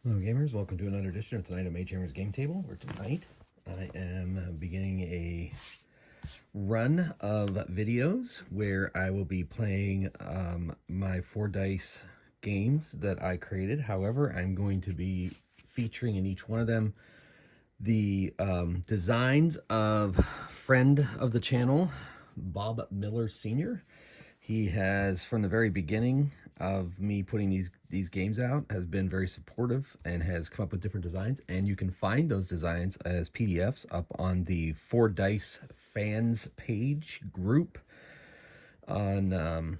Hello gamers, welcome to another edition of Tonight on Mage Hammer's Game Table, where tonight I am beginning a run of videos where I will be playing my 4 dice games that I created. However, I'm going to be featuring in each one of them the designs of friend of the channel, Bob Miller Sr. He has, from the very beginning of me putting these games out, has been very supportive and has come up with different designs. And you can find those designs as PDFs up on the 4 Dice Fans page group on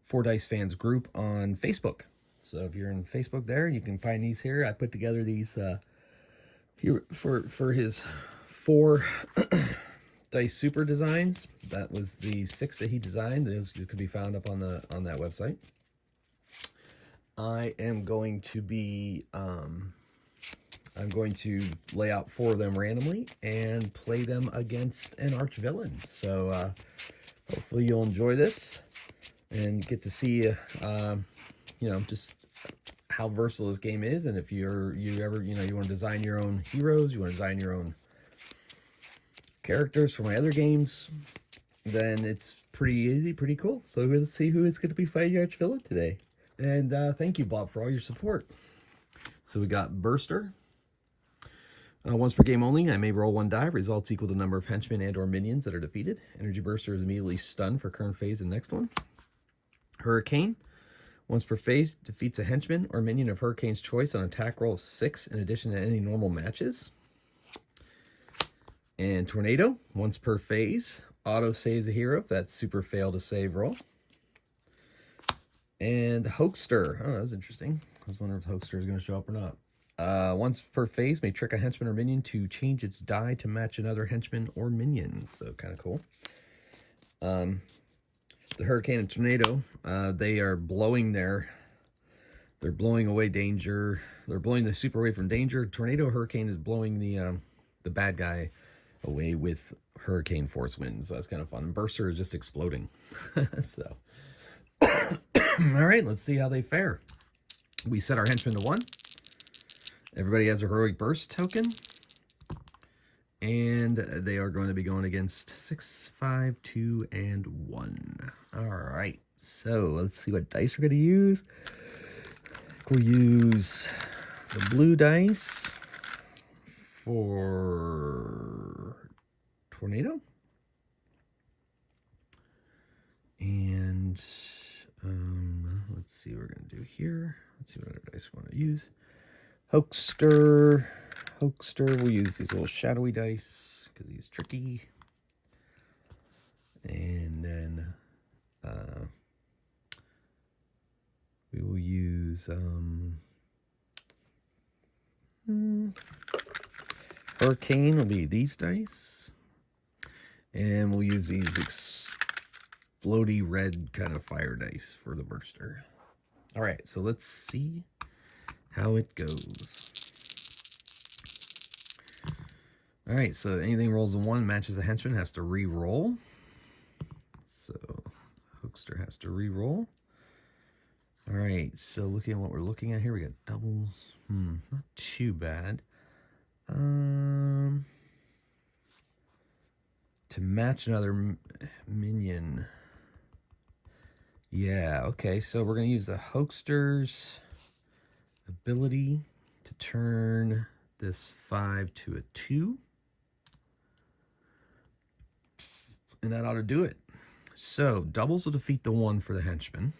4 Dice Fans group on Facebook. So if you're in Facebook there, you can find these here. I put together these here for his 4 Dice Super designs. That was the 6 that he designed. Those could be found up on that website. I am going to be I'm going to lay out 4 of them randomly and play them against an arch villain. So hopefully you'll enjoy this and get to see just how versatile this game is. And if you ever you want to design your own heroes, you want to design your own characters for my other games, then it's pretty easy, pretty cool. So let's see who is going to be fighting arch villain today. And thank you, Bob, for all your support. So we got Burster. Once per game only, I may roll 1 die. Results equal to the number of henchmen and or minions that are defeated. Energy Burster is immediately stunned for current phase and next one. Hurricane. Once per phase, defeats a henchman or minion of Hurricane's choice on an attack roll of 6 in addition to any normal matches. And Tornado. Once per phase, auto saves a hero if that's super fail to save roll. And Hoaxster. Oh, that was interesting. I was wondering if Hoaxster is going to show up or not. Once per phase, may trick a henchman or minion to change its die to match another henchman or minion. So kind of cool. The Hurricane and Tornado, they are they're blowing away danger. They're blowing the super away from danger. Tornado Hurricane is blowing the bad guy away with hurricane force winds. So that's kind of fun. Burster is just exploding. So, all right, let's see how they fare. We set our henchmen to 1. Everybody has a heroic burst token. And they are going to be going against 6, 5, 2, and 1. All right, so let's see what dice we're going to use. We'll use the blue dice for Tornado. And let's see what we're going to do here. Let's see what other dice we want to use. Hoaxster, we'll use these little shadowy dice because he's tricky. And then we will use Hurricane will be these dice. And we'll use these explodey red kind of fire dice for the Burster. All right, so let's see how it goes. All right, so anything rolls a 1 matches a henchman has to re-roll. So Hoaxster has to re-roll. All right, so looking at what we're looking at here, we got doubles. Not too bad. To match another minion. Yeah, okay, so we're going to use the Hoaxster's ability to turn this 5 to a 2. And that ought to do it. So doubles will defeat the 1 for the henchman.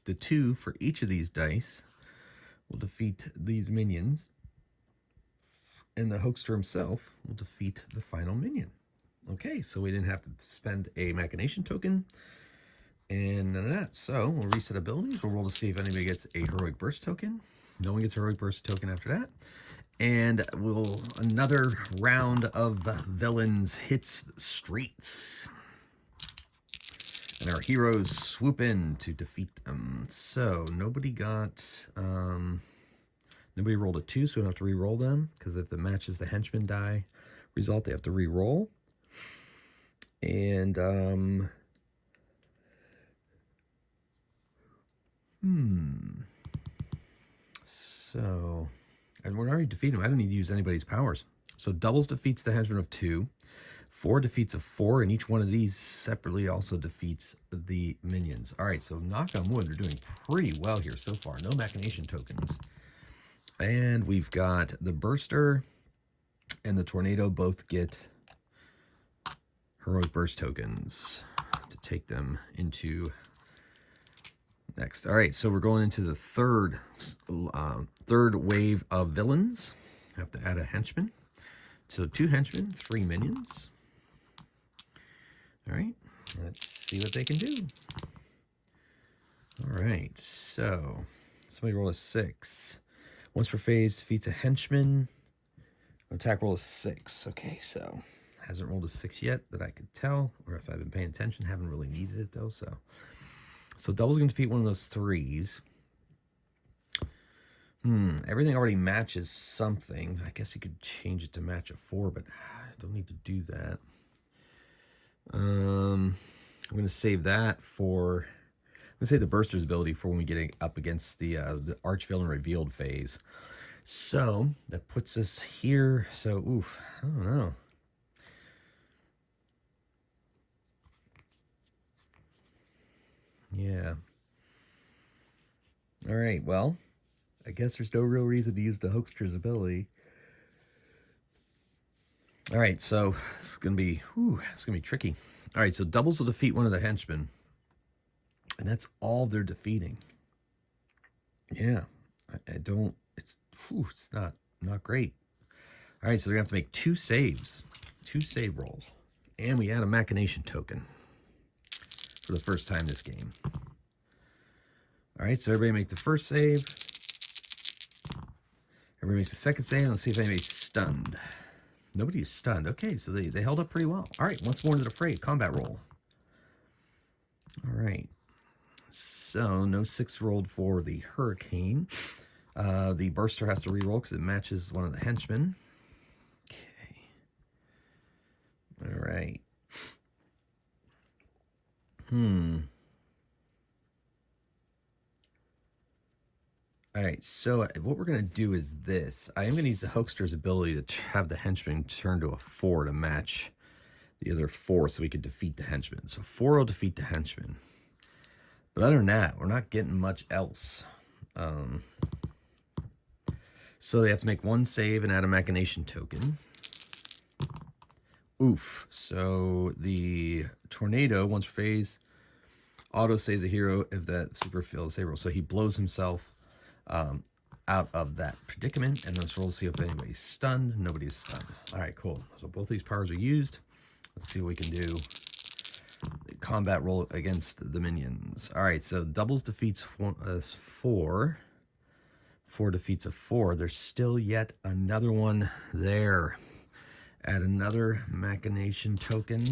The 2 for each of these dice will defeat these minions. And the Hoaxster himself will defeat the final minion. Okay, so we didn't have to spend a machination token and none of that. So we'll reset abilities. We'll roll to see if anybody gets a heroic burst token. No one gets a heroic burst token after that. And another round of villains hits the streets. And our heroes swoop in to defeat them. So nobody rolled a 2, so we don't have to re-roll them. Because if it matches the henchman die result, they have to re-roll. And so And we're already defeating him. I don't need to use anybody's powers. So doubles defeats the henchman of 2. 4 defeats of 4, and each one of these separately also defeats the minions. All right, so knock on wood, they're doing pretty well here so far. No machination tokens. And we've got the Burster and the Tornado both get heroic burst tokens to take them into next. All right, so we're going into the third wave of villains. I have to add a henchman. So 2 henchmen, 3 minions. All right, let's see what they can do. All right, so somebody roll a 6. Once per phase, defeats a henchman. Attack roll is 6. Okay, so hasn't rolled a 6 yet that I could tell, or if I've been paying attention, haven't really needed it though. So double's gonna defeat one of those 3s. Everything already matches something. I guess you could change it to match a 4, but I don't need to do that. I'm gonna save that for. I'm gonna save the Burster's ability for when we get up against the Archvillain Revealed phase. So that puts us here. So oof, I don't know. Yeah. All right. Well, I guess there's no real reason to use the Hoekster's ability. All right, so it's gonna be tricky. All right, so doubles will defeat one of the henchmen, and that's all they're defeating. Yeah, I don't. It's not great. All right, so they're gonna have to make 2 saves, 2 save rolls, and we add a machination token for the first time this game. All right, so everybody make the first save. Everybody makes the second save. Let's see if anybody's stunned. Nobody's stunned. Okay, so they held up pretty well. All right, once more into the fray. Combat roll. All right. So no 6 rolled for the Hurricane. The Burster has to reroll because it matches one of the henchmen. Okay. All right. All right, so what we're going to do is this. I am going to use the Hoekster's ability to have the henchman turn to a 4 to match the other 4 so we could defeat the henchman. So 4 will defeat the henchman. But other than that, we're not getting much else. So they have to make 1 save and add a machination token. Oof. So the Tornado, once per phase, auto saves a hero if that super fails save roll. So he blows himself out of that predicament, and let's roll to see if anybody's stunned. Nobody's stunned. All right, cool. So both these powers are used. Let's see what we can do. Combat roll against the minions. All right, so doubles defeats 4. 4 defeats a 4. There's still yet another one there. Add another machination token.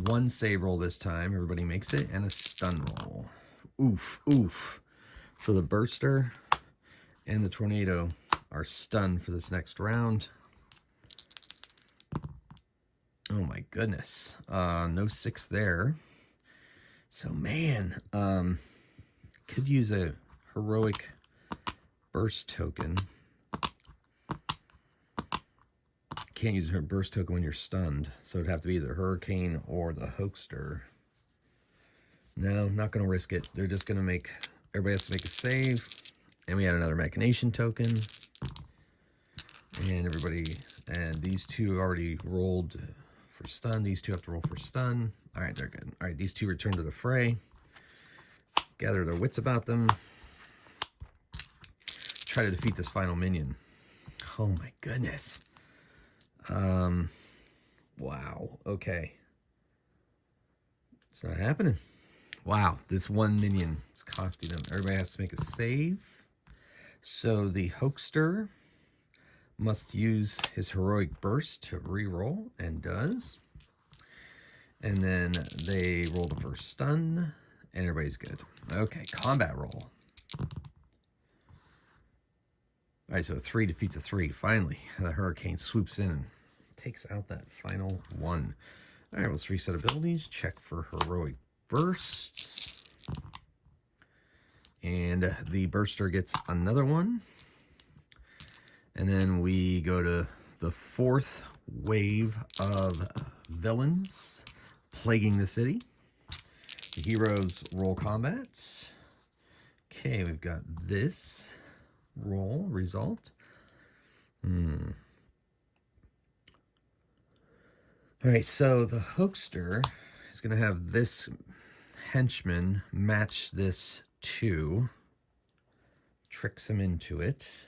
1 save roll this time. Everybody makes it, and a stun roll. Oof, oof. So the Burster and the Tornado are stunned for this next round. Oh my goodness. No 6 there. So man, could use a heroic burst token. Can't use her burst token when you're stunned, so it'd have to be either Hurricane or the Hoekster. No, not going to risk it. They're just going to make... Everybody has to make a save. And we add another machination token. And everybody... And these 2 already rolled for stun. These 2 have to roll for stun. All right, they're good. All right, these 2 return to the fray. Gather their wits about them. Try to defeat this final minion. Oh my goodness. Wow. Okay. It's not happening. Wow. This 1 minion is costing them. Everybody has to make a save. So the Hoekster must use his heroic burst to reroll, and does. And then they roll the first stun, and everybody's good. Okay, combat roll. All right, so 3 defeats a 3. Finally, the Hurricane swoops in and takes out that final 1. All right, let's reset abilities. Check for heroic bursts. And the Burster gets another one. And then we go to the 4th wave of villains plaguing the city. The heroes roll combat. Okay, we've got this roll result. All right, so the Hoaxster is going to have this henchman match this 2, tricks him into it,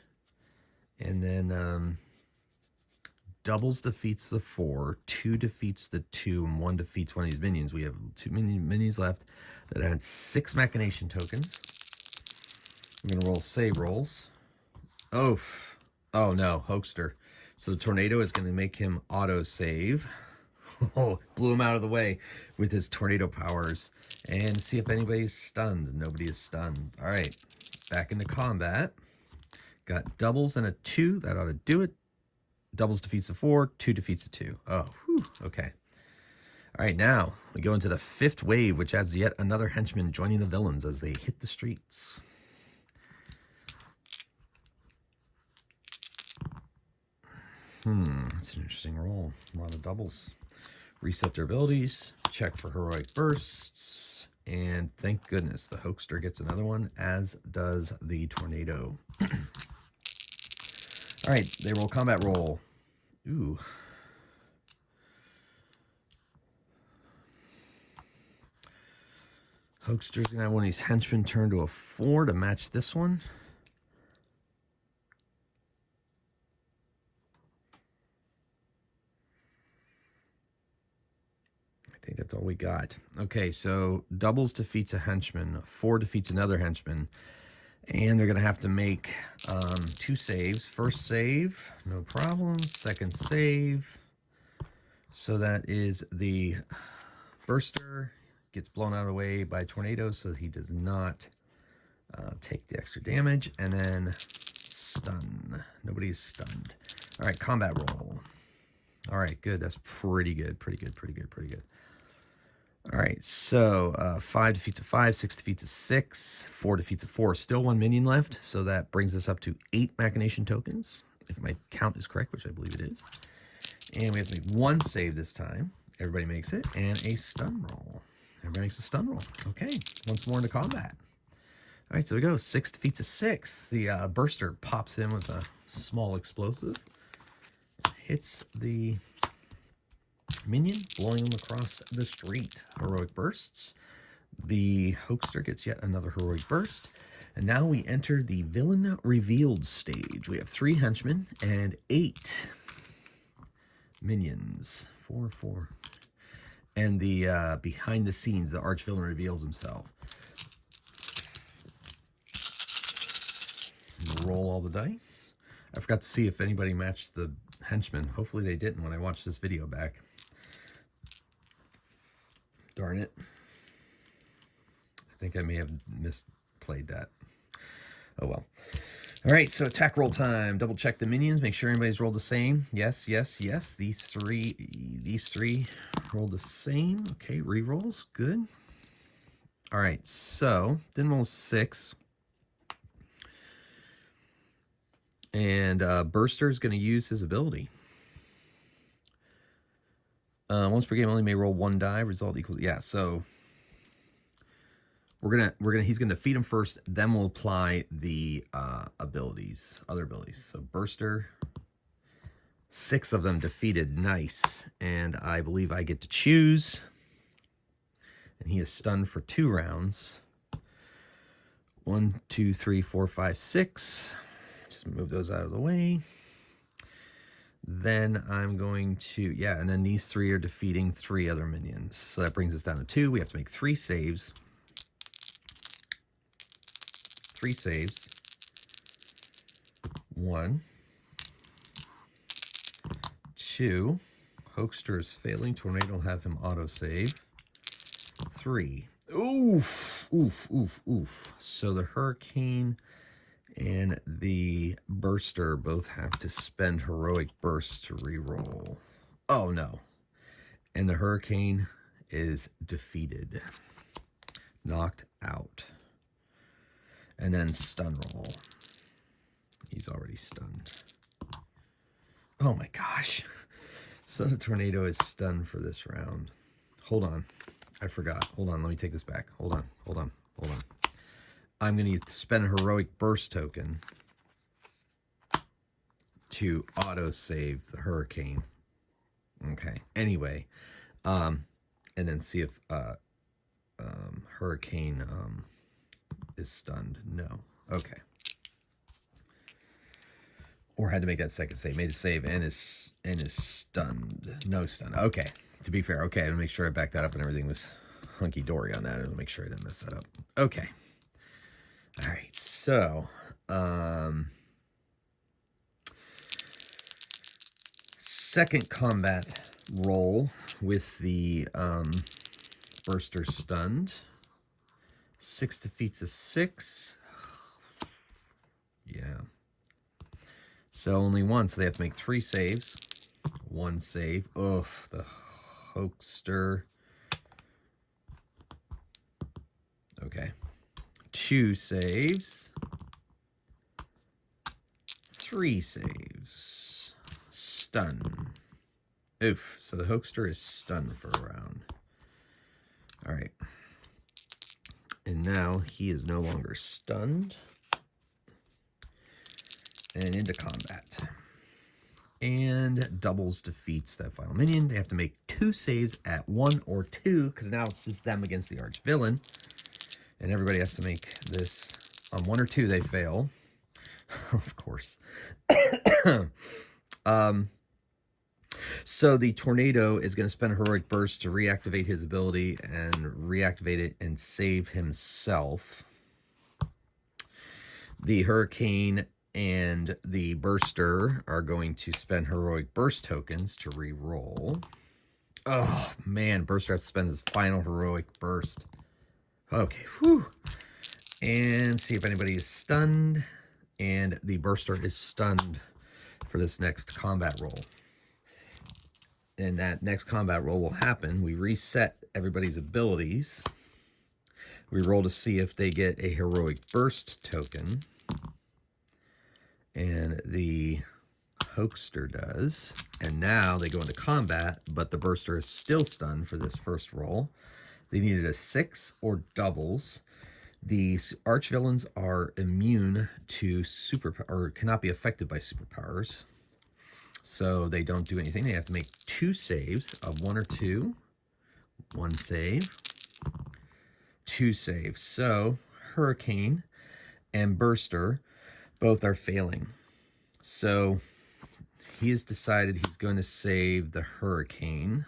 and then doubles defeats the 4, 2 defeats the 2, and 1 defeats one of these minions. We have 2 minions left that had 6 machination tokens. I'm going to roll save rolls. Oof. Oh no, Hoaxster. So the tornado is going to make him auto save. Oh, blew him out of the way with his tornado powers. And see if anybody's stunned. Nobody is stunned. All right, back into combat. Got doubles and a 2. That ought to do it. Doubles defeats a 4. 2 defeats a 2. Oh, whew, okay. All right, now we go into the 5th wave, which adds yet another henchman joining the villains as they hit the streets. That's an interesting roll. A lot of doubles. Reset their abilities. Check for heroic bursts. And thank goodness the Hoaxster gets another one, as does the tornado. All right, they roll combat roll. Ooh. Hoaxster's going to have one of these henchmen turn to a 4 to match this one. I think that's all we got. Okay, so doubles defeats a henchman, 4 defeats another henchman, and they're going to have to make 2 saves. First save, no problem. Second save. So that is the Burster gets blown out of the way by tornadoes, so he does not take the extra damage. And then stun. Nobody's stunned. All right, combat roll. All right, good. That's pretty good. Pretty good. All right, so 5 defeats a 5, 6 defeats a 6, 4 defeats a 4. Still 1 minion left, so that brings us up to 8 machination tokens, if my count is correct, which I believe it is. And we have to make 1 save this time. Everybody makes it, and a stun roll. Everybody makes a stun roll. Okay, once more into combat. All right, so we go. 6 defeats a 6. The Burster pops in with a small explosive. Hits the minion, blowing him across the street. Heroic bursts. The Hoaxster gets yet another heroic burst. And now we enter the villain revealed stage. We have 3 henchmen and 8 minions. 4. And the behind the scenes, the arch villain reveals himself. Roll all the dice. I forgot to see if anybody matched the henchmen. Hopefully they didn't when I watched this video back. Darn it. I think I may have misplayed that. Oh well. All right, so attack roll time. Double check the minions. Make sure everybody's rolled the same. Yes. These three rolled the same. Okay, re-rolls. Good. All right, so didn't roll 6. And Burster is going to use his ability. Once per game, only may roll 1 die. Result equals, yeah. So he's gonna defeat him first. Then we'll apply the other abilities. So Burster, 6 of them defeated. Nice. And I believe I get to choose. And he is stunned for 2 rounds. 1, 2, 3, 4, 5, 6. Just move those out of the way. Then I'm going to, and then these 3 are defeating 3 other minions. So that brings us down to 2. We have to make 3 saves. 3 saves. 1. 2. Hoaxster is failing. Tornado will have him auto-save. 3. Oof. So the Hurricane and the Burster both have to spend heroic bursts to reroll. Oh no. And the Hurricane is defeated. Knocked out. And then stun roll. He's already stunned. Oh my gosh. So the tornado is stunned for this round. Hold on. I forgot. Hold on. Let me take this back. Hold on. I'm going to spend a heroic burst token to auto-save the hurricane. Okay. Anyway, and then see if hurricane is stunned. No. Okay. Or had to make that second save. Made a save and is stunned. No stun. Okay. To be fair, okay. I'm gonna make sure I backed that up and everything was hunky dory on that. I'll make sure I didn't mess that up. Okay. All right. So, second combat roll with the burster stunned. 6 defeats a 6. Yeah. So only one, so they have to make 3 saves. 1 save. Oof, the hoaxer. Okay. 2 saves. 3 saves. Stun. Oof, so the hoaxer is stunned for a round. All right. And now he is no longer stunned. And into combat. And doubles defeats that final minion. They have to make 2 saves at 1 or 2, because now it's just them against the arch villain. And everybody has to make this on 1 or 2. They fail, of course. So the tornado is going to spend a heroic burst to reactivate his ability and reactivate it and save himself. The hurricane and the burster are going to spend heroic burst tokens to re-roll. Oh, man. Burster has to spend his final heroic burst. Okay. Whew. And see if anybody is stunned. And the burster is stunned for this next combat roll. And that next combat roll will happen. We reset everybody's abilities. We roll to see if they get a heroic burst token. And the hoaxer does. And now they go into combat, but the burster is still stunned for this first roll. They needed a 6 or doubles. The arch villains are immune to or cannot be affected by superpowers. So they don't do anything. They have to make 2 saves of 1 or 2. 1 save. 2 saves. So hurricane and burster both are failing. So he has decided he's going to save the hurricane.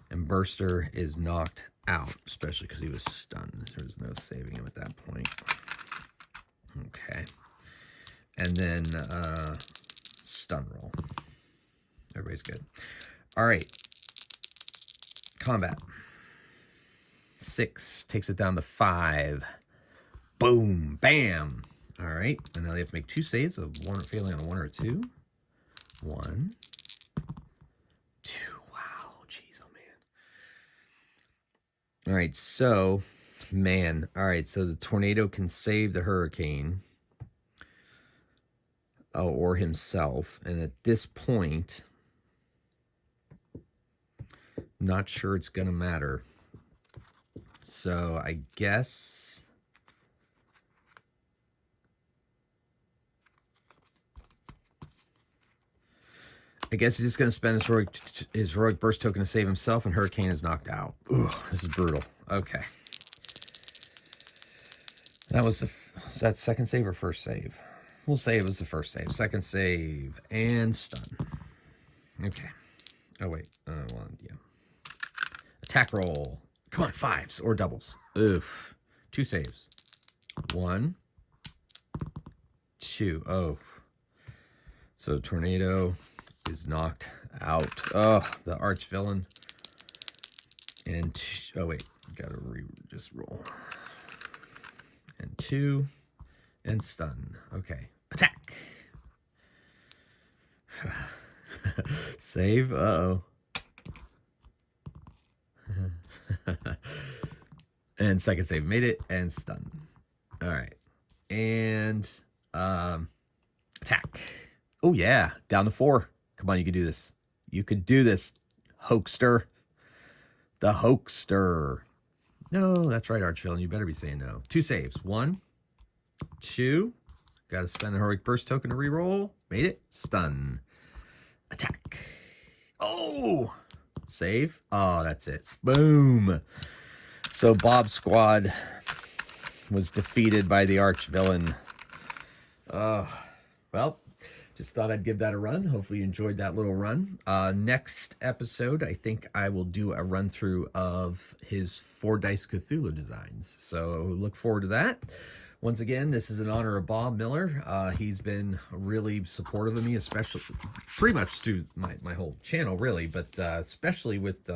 And burster is knocked out, especially because he was stunned. There's no saving him at that point. Okay. And then stun roll. Everybody's good. All right. Combat. 6 takes it down to 5. Boom. Bam. All right. And now they have to make 2 saves of 1 failing on 1 or 2. 1. 2. Wow. Jeez, oh man. All right. So, man. All right. So the tornado can save the hurricane. Or himself. And at this point, not sure it's going to matter. So I guess he's just going to spend his heroic burst token to save himself, and hurricane is knocked out. Ooh, this is brutal. Okay. That was is that second save or first save? We'll say it was the first save. Second save and stun. Okay. Oh, wait. Well, yeah. Attack roll. Come on, 5s or doubles. Oof. 2 saves. 1. 2. Oh. So tornado is knocked out. Oh, the arch villain. And oh wait, gotta just roll. And 2 and stun. Okay. Attack. Save. Uh-oh. And second save. Made it and stun. All right. And attack. Oh, yeah. Down to 4. Come on, you can do this. You could do this, Hoaxster. The Hoaxster. No, that's right, Archvillain. You better be saying no. 2 saves. 1, 2. Got to spend a heroic burst token to reroll. Made it. Stun. Attack. Oh! Save. Oh, that's it. Boom. So Bob's squad was defeated by the Archvillain. Well, just thought I'd give that a run. Hopefully you enjoyed that little run. Next episode, I think I will do a run through of his 4 Dice Cthulhu designs. So look forward to that. Once again, this is in honor of Bob Miller. He's been really supportive of me, especially pretty much through my whole channel, really, but especially with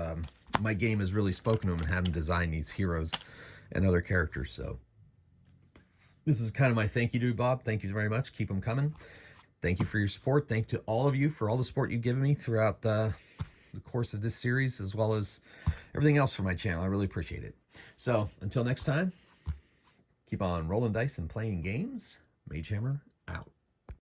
my game has really spoken to him and had him design these heroes and other characters. So this is kind of my thank you to Bob. Thank you very much. Keep them coming. Thank you for your support. Thank to all of you for all the support you've given me throughout the course of this series, as well as everything else for my channel. I really appreciate it. So until next time, keep on rolling dice and playing games. Mage Hammer out.